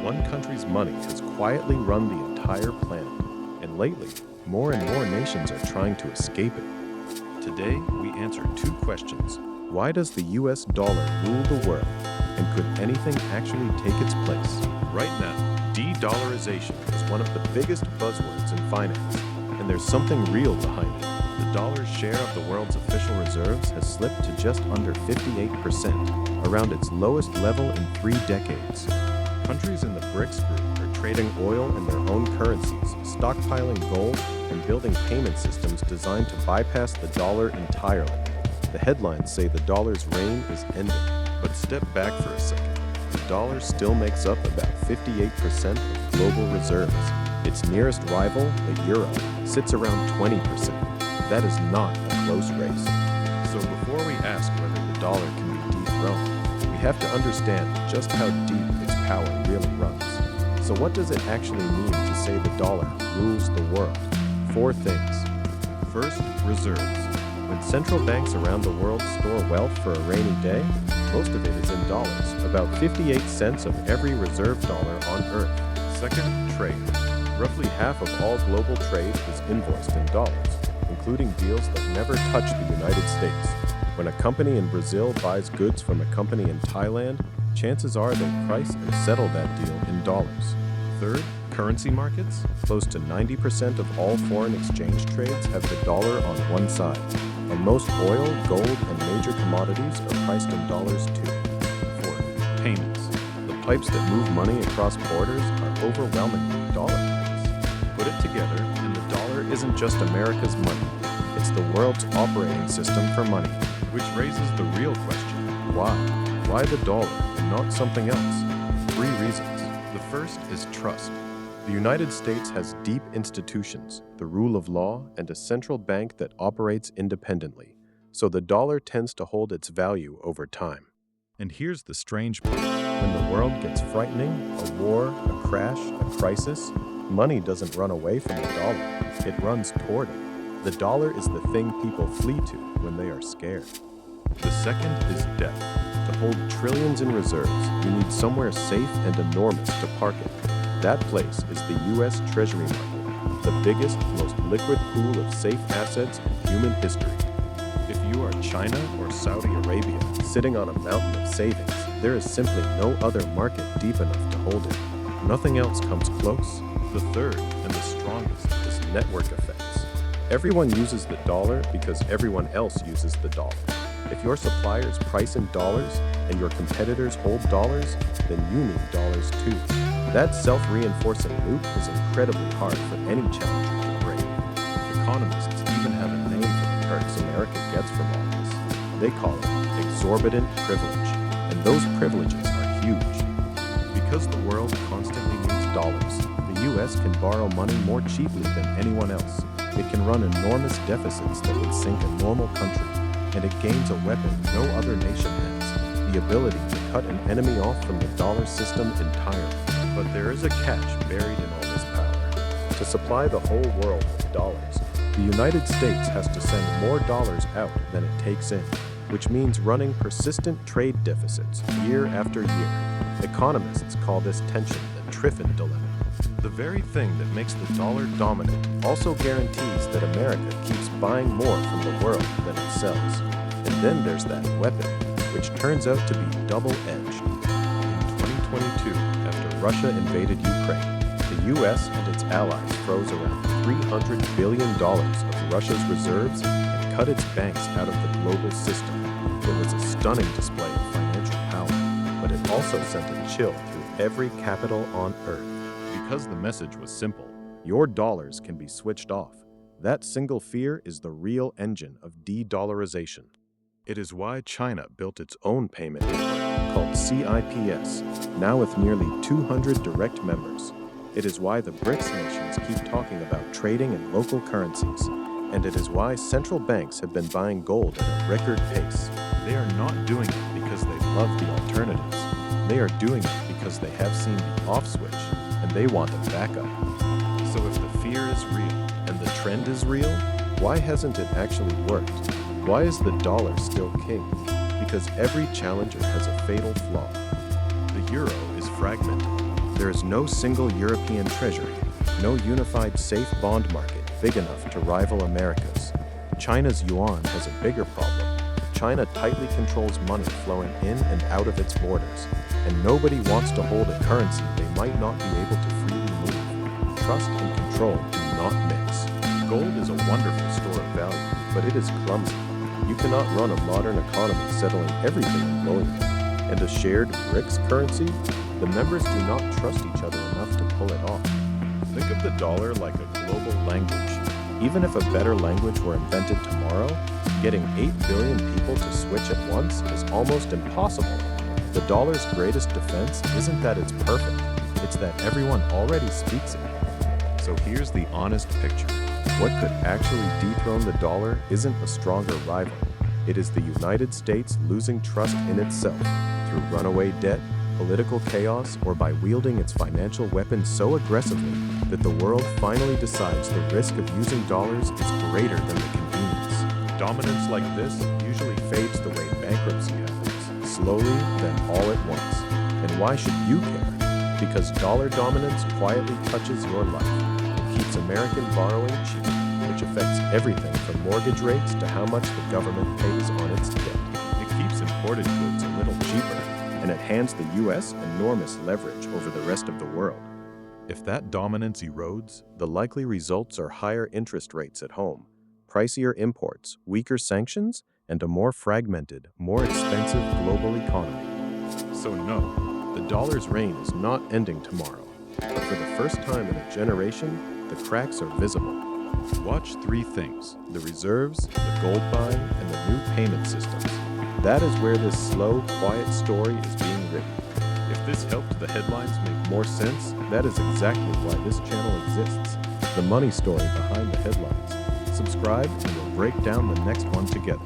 One country's money has quietly run the entire planet, and lately, more and more nations are trying to escape it. Today, we answer two questions. Why does the US dollar rule the world? And could anything actually take its place? Right now, de-dollarization is one of the biggest buzzwords in finance, and there's something real behind it. The dollar's share of the world's official reserves has slipped to just under 58%, around its lowest level in 3 decades. Countries in the BRICS group are trading oil and their own currencies, stockpiling gold, and building payment systems designed to bypass the dollar entirely. The headlines say the dollar's reign is ending, but step back for a second. The dollar still makes up about 58% of global reserves. Its nearest rival, the euro, sits around 20%. That is not a close race. So before we ask whether the dollar can be dethroned, we have to understand just how deep its power really runs. So what does it actually mean to say the dollar rules the world? 4 things. First, reserves. When central banks around the world store wealth for a rainy day, most of it is in dollars, about 58 cents of every reserve dollar on Earth. Second, trade. Roughly half of all global trade is invoiced in dollars, including deals that never touch the United States. When a company in Brazil buys goods from a company in Thailand, chances are they price and settle that deal in dollars. Third, currency markets. Close to 90% of all foreign exchange trades have the dollar on one side, and most oil, gold, and major commodities are priced in dollars too. Fourth, payments. The pipes that move money across borders are overwhelmingly dollar payments. Put it together, and the dollar isn't just America's money. It's the world's operating system for money, which raises the real question: why? Why the dollar and not something else? 3 reasons. The first is trust. The United States has deep institutions, the rule of law, and a central bank that operates independently, so the dollar tends to hold its value over time. And here's the strange part. When the world gets frightening, a war, a crash, a crisis, money doesn't run away from the dollar. It runs toward it. The dollar is the thing people flee to when they are scared. The second is debt. To hold trillions in reserves, you need somewhere safe and enormous to park it. That place is the US Treasury market, the biggest, most liquid pool of safe assets in human history. If you are China or Saudi Arabia sitting on a mountain of savings, there is simply no other market deep enough to hold it. Nothing else comes close. The third, and the strongest, is network effects. Everyone uses the dollar because everyone else uses the dollar. If your suppliers price in dollars and your competitors hold dollars, then you need dollars too. That self-reinforcing loop is incredibly hard for any challenger to break. Economists even have a name for the perks America gets from all this. They call it exorbitant privilege, and those privileges are huge. Because the world constantly needs dollars, the US can borrow money more cheaply than anyone else. It can run enormous deficits that would sink a normal country, and it gains a weapon no other nation has: the ability to cut an enemy off from the dollar system entirely. But there is a catch buried in all this power. To supply the whole world with dollars, the United States has to send more dollars out than it takes in, which means running persistent trade deficits year after year. Economists call this tension the Triffin dilemma. The very thing that makes the dollar dominant also guarantees that America keeps buying more from the world than it sells. And then there's that weapon, which turns out to be double-edged. In 2022, after Russia invaded Ukraine, the US and its allies froze around $300 billion of Russia's reserves and cut its banks out of the global system. It was a stunning display of financial power, but it also sent a chill through every capital on Earth. Because the message was simple: your dollars can be switched off. That single fear is the real engine of de-dollarization. It is why China built its own payment network called CIPS, now with nearly 200 direct members. It is why the BRICS nations keep talking about trading in local currencies. And it is why central banks have been buying gold at a record pace. They are not doing it because they love the alternatives. They are doing it because they have seen the off switch, and they want a backup. So if the fear is real and the trend is real, why hasn't it actually worked? Why is the dollar still king? Because every challenger has a fatal flaw. The euro is fragmented. There is no single European treasury, no unified safe bond market big enough to rival America's. China's yuan has a bigger problem. China tightly controls money flowing in and out of its borders, and nobody wants to hold a currency they might not be able to freely move. Trust and control do not mix. Gold is a wonderful store of value, but it is clumsy. You cannot run a modern economy settling everything in bullion. And a shared BRICS currency? The members do not trust each other enough to pull it off. Think of the dollar like a global language. Even if a better language were invented tomorrow, getting 8 billion people to switch at once is almost impossible. The dollar's greatest defense isn't that it's perfect, it's that everyone already speaks it. So here's the honest picture. What could actually dethrone the dollar isn't a stronger rival. It is the United States losing trust in itself through runaway debt, political chaos, or by wielding its financial weapons so aggressively that the world finally decides the risk of using dollars is greater than the convenience. Dominance like this usually fades the way bankruptcy happens, slowly, then all at once. And why should you care? Because dollar dominance quietly touches your life. It keeps American borrowing cheap, which affects everything from mortgage rates to how much the government pays on its debt. It keeps imported goods a little cheaper, and it hands the U.S. enormous leverage over the rest of the world. If that dominance erodes, the likely results are higher interest rates at home, pricier imports, weaker sanctions, and a more fragmented, more expensive global economy. So no, the dollar's reign is not ending tomorrow. But for the first time in a generation, the cracks are visible. Watch three things: the reserves, the gold buy, and the new payment systems. That is where this slow, quiet story is being written. If this helped the headlines make more sense, that is exactly why this channel exists. The money story behind the headlines. Subscribe and we'll break down the next one together.